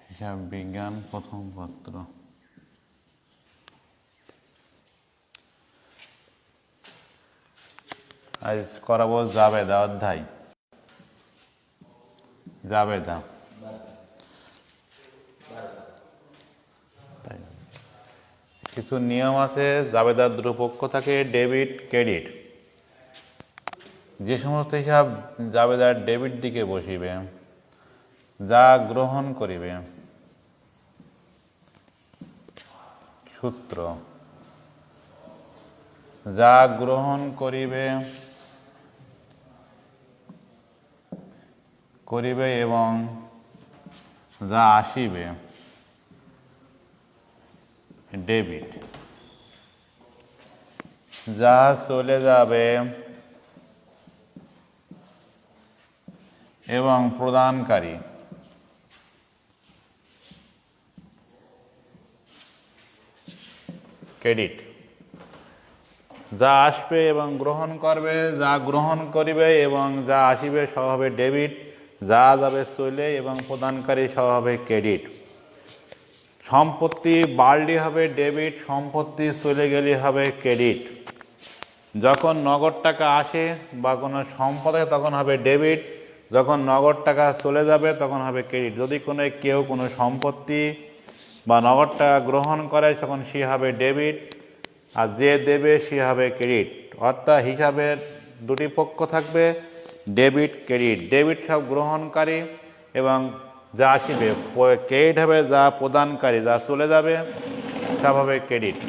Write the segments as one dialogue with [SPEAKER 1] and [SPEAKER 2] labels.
[SPEAKER 1] হিসাব বিজ্ঞান প্রথম পত্র। আজ করাবো জাবেদা অধ্যায়। জাবেদা তাই কিছু নিয়ম আছে। জাবেদার দুটো পক্ষ থাকে, ডেবিট ক্রেডিট। যে সমস্ত হিসাব জাবেদার ডেবিট দিকে বসিবে, যা গ্রহণ করিবে সূত্র, যা গ্রহণ করিবে এবং যা আসিবে ডেবিট, যা চলে যাবে এবং প্রদানকারী ক্রেডিট, যা আসবে এবং গ্রহণ করবে, যা গ্রহণ করিবে এবং যা আসিবে সব হবে ডেবিট, যা যাবে চলে এবং প্রদানকারী সব হবে ক্রেডিট। সম্পত্তি বাড়লে হবে ডেবিট, সম্পত্তি চলে গেলে হবে ক্রেডিট। যখন নগদ টাকা আসে বা কোনো সম্পদ তখন হবে ডেবিট, যখন নগদ টাকা চলে যাবে তখন হবে ক্রেডিট। যদি কেউ কোনো সম্পত্তি বা নগদ টাকা গ্রহণ করে তখন সে হবে ডেবিট, আর যে দেবে সে হবে ক্রেডিট। অর্থাৎ হিসাবের দুটি পক্ষ থাকবে, ডেবিট ক্রেডিট। ডেবিট সব গ্রহণকারী এবং যা আসবে, ক্রেডিট হবে যা প্রদানকারী, যা চলে যাবে সব হবে ক্রেডিট।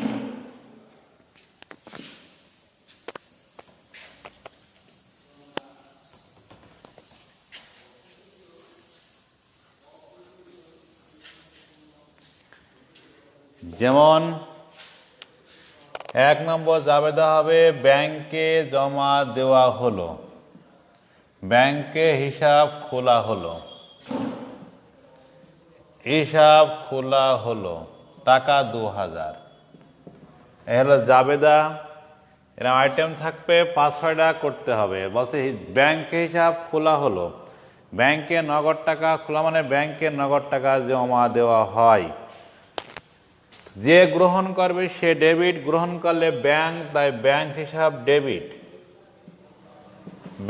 [SPEAKER 1] যেমন 1 নম্বর জাবেদা হবে ব্যাংকে জমা দেওয়া হলো, ব্যাংকে হিসাব খোলা হলো, হিসাব খোলা হলো, টাকা 2000। এ হলো জাবেদা। এরকম আইটেম থাকবে, 5-6টা করতে হবে। বলতে ব্যাংকে হিসাব খোলা হলো, ব্যাংকে নগদ টাকা খোলা মানে ব্যাংকে নগদ টাকা জমা দেওয়া হয়। যে গ্রহণ করবে সে ডেবিট, গ্রহণ করলে ব্যাংক, তাই ব্যাংক হিসাব ডেবিট।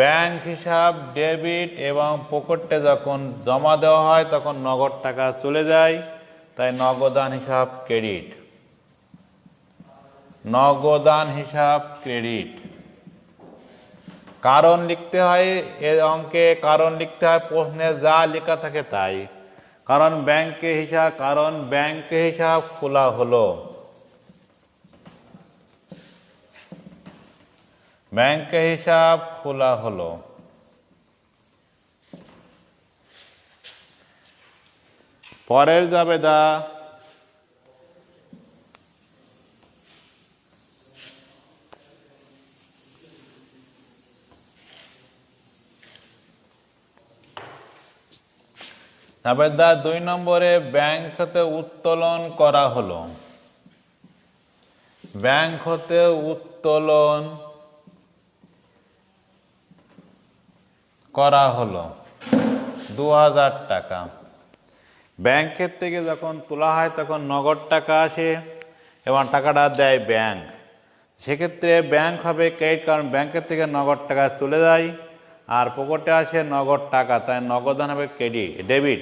[SPEAKER 1] ব্যাংক হিসাব ডেবিট এবং পকেটে যখন জমা দেওয়া হয় তখন নগদ টাকা চলে যায়, তাই নগদান হিসাব ক্রেডিট। নগদান হিসাব ক্রেডিট। কারণ লিখতে হয় এ অঙ্কে, কারণ লিখতে হয় প্রশ্নে যা লেখা থাকে তাই। কারণ ব্যাংকে হিসাব খোলা হলো, ব্যাংকে হিসাব খোলা হলো। পরের জাবেদা জাবেদা 2 নম্বরে ব্যাংক হতে উত্তোলন করা হলো, ব্যাংক হতে উত্তোলন করা হলো 2000 টাকা। ব্যাংকের থেকে যখন তোলা হয় তখন নগদ টাকা আসে এবং টাকাটা দেয় ব্যাংক। সেক্ষেত্রে ব্যাংক হবে ক্রেডিট, কারণ ব্যাংকের থেকে নগদ টাকা চলে যায় আর পকেটে আসে নগদ টাকা, তাই নগদান হবে ডেবিট।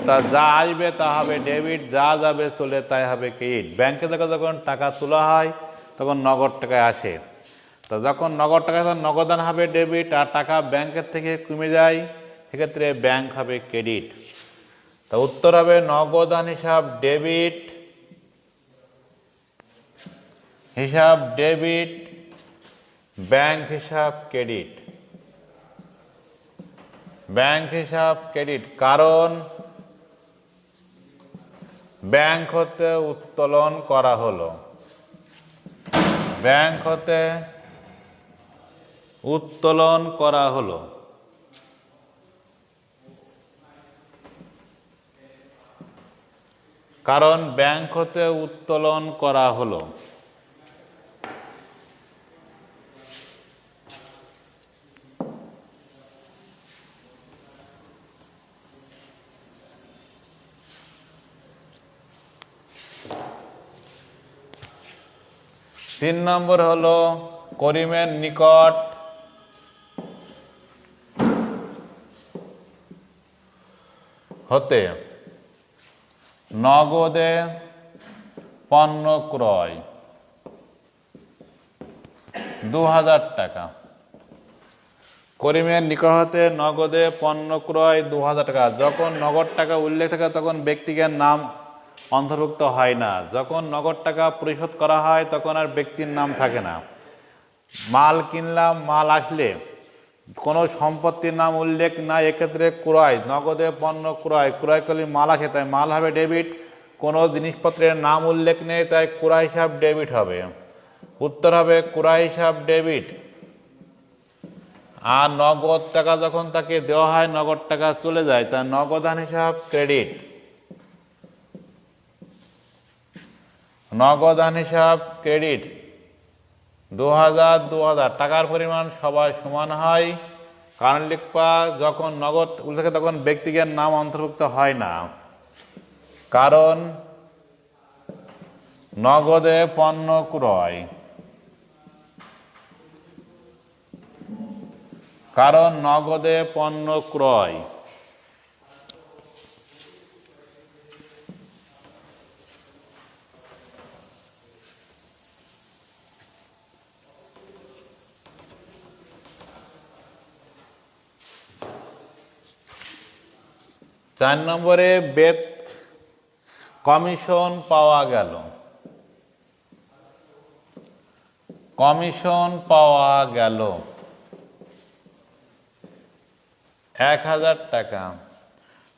[SPEAKER 1] তা যা আসবে তা হবে ডেবিট, যা যাবে চলে তাই হবে ক্রেডিট। ব্যাংকে থেকে যখন টাকা তোলা হয় তখন নগদ টাকায় আসে, তো যখন নগদ টাকা নগদান হবে ডেবিট আর টাকা ব্যাংকের থেকে কমে যায়, সেক্ষেত্রে ব্যাংক হবে ক্রেডিট। তা উত্তর হবে নগদান হিসাব ডেবিট, হিসাব ডেবিট, ব্যাংক হিসাব ক্রেডিট। ব্যাংক হিসাব ক্রেডিট, কারণ ব্যাংক হতে উত্তোলন করা হলো, ব্যাংক হতে উত্তোলন করা হলো। কারণ ব্যাংক হতে উত্তোলন করা হলো। 3 নম্বর হলো করিমের নিকট হতে নগদে পণ্য ক্রয় 2000 টাকা। করিমের নিকট হতে নগদে পণ্য ক্রয় 2000 টাকা। যখন নগদ টাকা উল্লেখ থাকে তখন ব্যক্তিকে নাম অন্তর্ভুক্ত হয় না। যখন নগদ টাকা পরিশোধ করা হয় তখন আর ব্যক্তির নাম থাকে না। মাল কিনলাম, মাল আসলে কোনো সম্পত্তির নাম উল্লেখ নাই, এক্ষেত্রে ক্রয়, নগদে পণ্য ক্রয়, ক্রয় করলে মাল আসে তাই মাল হবে ডেবিট। কোনো জিনিসপত্রের নাম উল্লেখ নেই তাই ক্রয় হিসাব ডেবিট হবে। উত্তর হবে ক্রয় হিসাব ডেবিট। আর নগদ টাকা যখন তাকে দেওয়া হয় নগদ টাকা চলে যায় তাই নগদান হিসাব ক্রেডিট। নগদান হিসাব ক্রেডিট। 2000 টাকার পরিমাণ সবাই সমান হয়। কারণ লিখবা যখন নগদ উল্লেখ থাকে তখন ব্যক্তিগত নাম অন্তর্ভুক্ত হয় না। কারণ নগদে পণ্য ক্রয়, কারণ নগদে পণ্য ক্রয়। চার নম্বরে বেত কমিশন পাওয়া গেল। কমিশন পাওয়া গেল 1000 টাকা।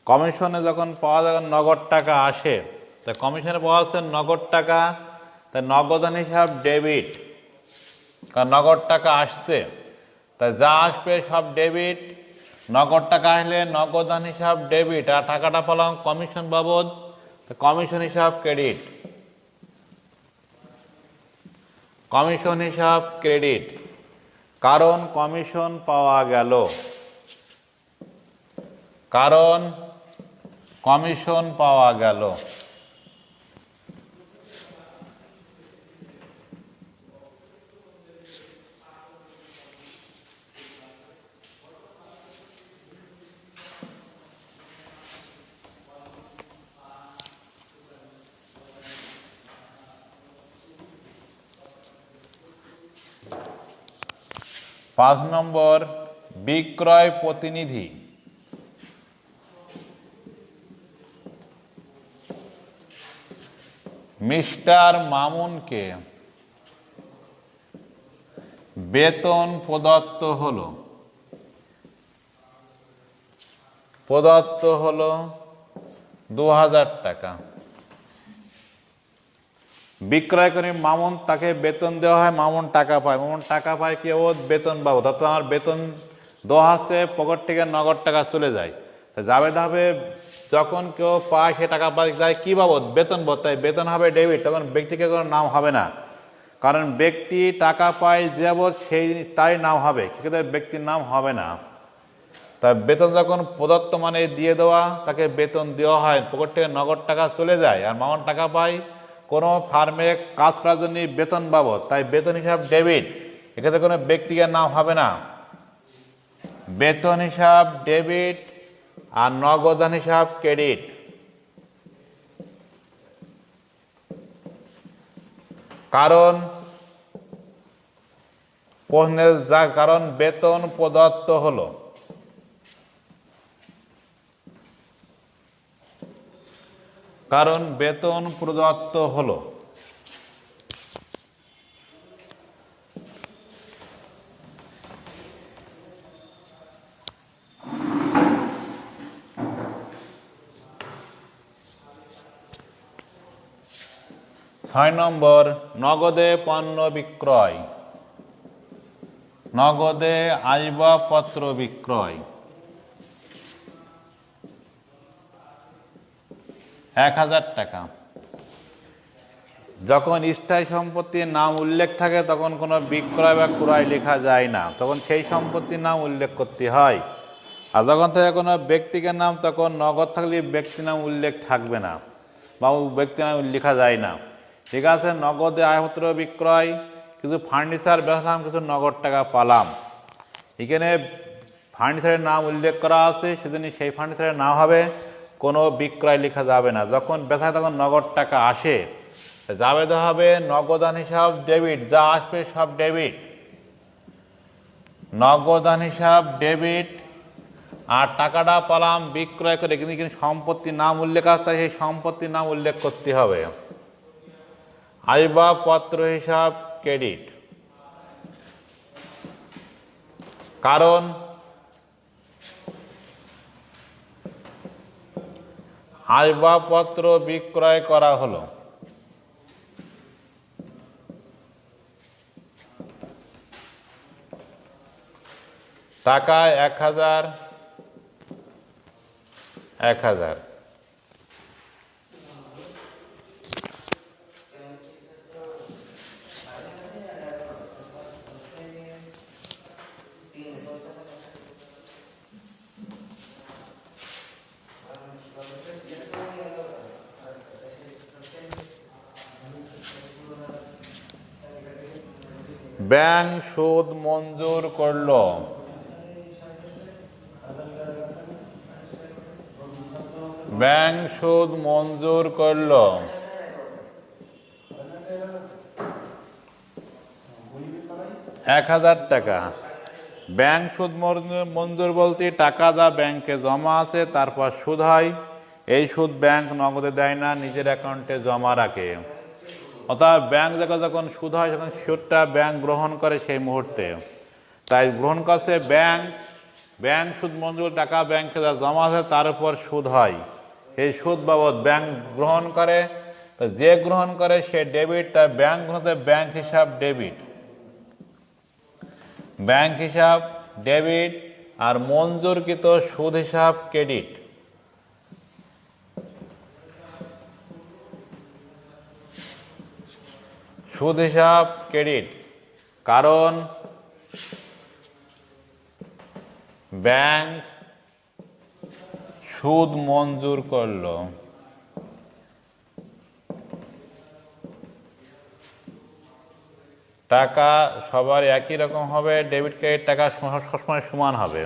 [SPEAKER 1] কমিশনে যখন পাওয়া যায় নগদ টাকা আসে, তা কমিশনে পাওয়া যাচ্ছে নগদ টাকা, তাই নগদান হিসাব ডেবিট। কারণ নগদ টাকা আসছে তাই যা আসবে সব ডেবিট। নগদ টাকা আসলে নগদান হিসাব ডেবিট, আর টাকাটা পেলাম কমিশন বাবদ, কমিশন হিসাব ক্রেডিট। কমিশন হিসাব ক্রেডিট। কারণ কমিশন পাওয়া গেল, কারণ কমিশন পাওয়া গেল। পাঁচ নম্বর বিক্রয় প্রতিনিধি। মিস্টার মামুনকে বেতন প্রদত্ত হলো, প্রদত্ত হলো 2000 টাকা। বিক্রয় করে মামুন, তাকে বেতন দেওয়া হয়, মামুন টাকা পায়। মামুন টাকা পায় কি ও বেতন পাবো, অর্থাৎ আমার বেতন দেওয়া আসতে পকেট থেকে নগদ টাকা চলে যায়। যাবে ধাবে যখন কেউ পায় সে টাকা পায় যায় কি বাবদ, বেতন বাবদ, তাই বেতন হবে ডেবিট। তখন ব্যক্তিকে কোনো নাম হবে না, কারণ ব্যক্তি টাকা পায় যে বাবদ সেই তারই নাম হবে, সেক্ষেত্রে ব্যক্তির নাম হবে না। তাই বেতন যখন প্রদত্ত মানে দিয়ে দেওয়া, তাকে বেতন দেওয়া হয়, পকেট থেকে নগদ টাকা চলে যায়, আর মামুন টাকা পায় কোনো ফার্মে কাজ করার জন্য বেতন বাবদ, তাই বেতন হিসাব ডেবিট। এক্ষেত্রে কোনো ব্যক্তির নাম হবে না। বেতন হিসাব ডেবিট আর নগদান হিসাব ক্রেডিট। কারণ প্রশ্নের যা কারণ বেতন প্রদত্ত হলো, কারণ বেতন প্রদত্ত হলো। ছয় নম্বর নগদে পণ্য বিক্রয়, নগদে আসবাবপত্র বিক্রয়। 1000 টাকা। যখন স্থায়ী সম্পত্তির নাম উল্লেখ থাকে তখন কোনো বিক্রয় বা ক্রয় লেখা যায় না, তখন সেই সম্পত্তির নাম উল্লেখ করতে হয়। আর যখন থেকে কোনো ব্যক্তির নাম, তখন নগদ থাকলে ব্যক্তির নাম উল্লেখ থাকবে না বা ব্যক্তির নাম লেখা যায় না। ঠিক আছে, নগদে আসবাবপত্র বিক্রয় কিছু ফার্নিচার বেচলাম, কিছু নগদ টাকা পালাম। এখানে ফার্নিচারের নাম উল্লেখ করা আছে, সেদিন সেই ফার্নিচারের নাম হবে, কোনো বিক্রয় লেখা যাবে না। যখন বেচা তখন নগদ টাকা আসে, যাবে তো হবে নগদান হিসাব ডেবিট, যা আসবে সব ডেবিট, নগদান হিসাব ডেবিট। আর টাকাটা পালাম বিক্রয় করে, কিন্তু সম্পত্তির নাম উল্লেখ আছে, তাই সেই সম্পত্তির নাম উল্লেখ করতে হবে। আসবাবপত্র হিসাব ক্রেডিট, কারণ আসবাবপত্র বিক্রয় করা হলো। টাকা 1000, 1000। ব্যাংক সুদ মঞ্জুর করলো। ব্যাংক সুদ মঞ্জুর করলো 1000 টাকা। ব্যাংক সুদ মঞ্জুর বলতে টাকা যা ব্যাংকে জমা আছে তারপর সুদ হয়। এই সুদ ব্যাংক নগদে দেয় না, নিজের অ্যাকাউন্টে জমা রাখে। অর্থাৎ ব্যাংক যখন সুদ হয় তখন সুদটা ব্যাংক গ্রহণ করে সেই মুহূর্তে, তাই গ্রহণ করছে ব্যাংক। ব্যাংক সুদ মঞ্জুর টাকা ব্যাংকে যা জমা আছে তার উপর সুদ হয়, এই সুদ বাবদ ব্যাংক গ্রহণ করে। তো যে গ্রহণ করে সে ডেবিট, তাই ব্যাংক হতে ব্যাংক হিসাব ডেবিট, ব্যাংক হিসাব ডেবিট। আর মঞ্জুরকৃত সুদ হিসাব ক্রেডিট। সুদ হিসাব ক্রেডিট, কারণ ব্যাংক সুদ মঞ্জুর করলো। টাকা সবার একই রকম হবে, ডেবিট ক্রেডিট টাকা সবসময় সমান হবে।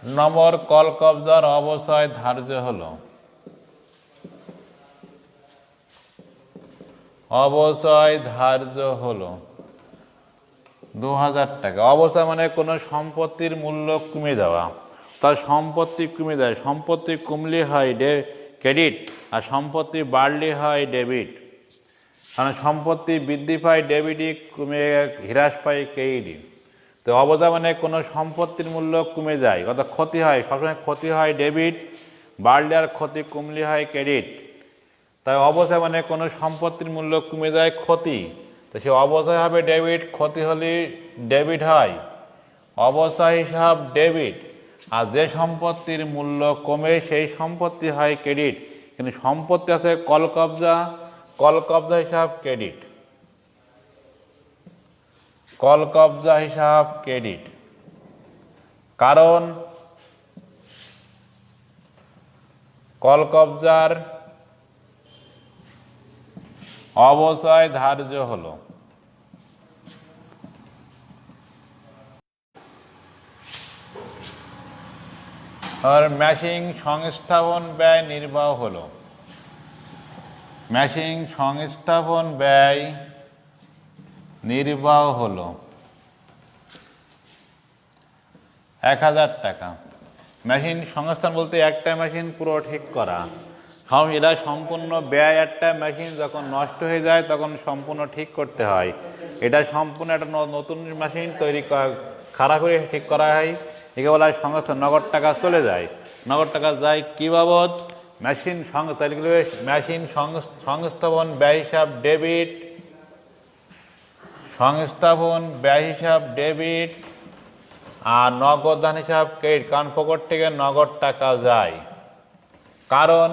[SPEAKER 1] নম্বর কল কবজার অবস্থায় ধার্য হলো। অবচয় ধার্য হলো 2000 টাকা। অবচয় মানে কোনো সম্পত্তির মূল্য কমে যাওয়া, তার সম্পত্তি কমে যায়। সম্পত্তি কমলে হয় ক্রেডিট, আর সম্পত্তি বাড়লে হয় ডেবিট। কারণ সম্পত্তি বৃদ্ধি পায় ডেবিটই, কমে হ্রাস পায় ক্রেডিট। তো অবচয় মানে কোনো সম্পত্তির মূল্য কমে যায়, অর্থাৎ ক্ষতি হয়। সবসময় ক্ষতি হয় ডেবিট, বাড়লে আর ক্ষতি কমলে হয় ক্রেডিট। তাই অবচয় মানে কোনো সম্পত্তির মূল্য কমে যায়, ক্ষতি, তো সে অবচয় হবে ডেবিট, ক্ষতি হলে ডেবিট হয়, অবচয় হিসাব ডেবিট। আর যে সম্পত্তির মূল্য কমে সেই সম্পত্তি হয় ক্রেডিট। কিন্তু সম্পত্তি আছে কল কবজা, কল কবজা হিসাব ক্রেডিট, কল কবজা হিসাব ক্রেডিট। কারণ কল কবজার অবচয় ধার্য হলো। আর মেশিন সংস্থাপন ব্যয় নির্বাহ হলো। মেশিন সংস্থাপন ব্যয় নির্বাহ হলো 1000 টাকা। মেশিন সংস্থান বলতে একটা মেশিন পুরো ঠিক করা, এটা সম্পূর্ণ ব্যয়। একটা মেশিন যখন নষ্ট হয়ে যায় তখন সম্পূর্ণ ঠিক করতে হয়। এটা সম্পূর্ণ একটা নতুন মেশিন তৈরি খাড়া করে ঠিক করা হয়, একে বলা হয় সংস্থান। নগদ টাকা চলে যায়, নগদ টাকা যায় কি বাবদ? মেশিন মেশিন সংস্থাপন ব্যয় হিসাব ডেবিট, সংস্থাপন ব্যয় হিসাব ডেবিট। আর নগদান হিসাব ক্রেডিট, কারণ পকেট থেকে নগদ টাকা যায়। কারণ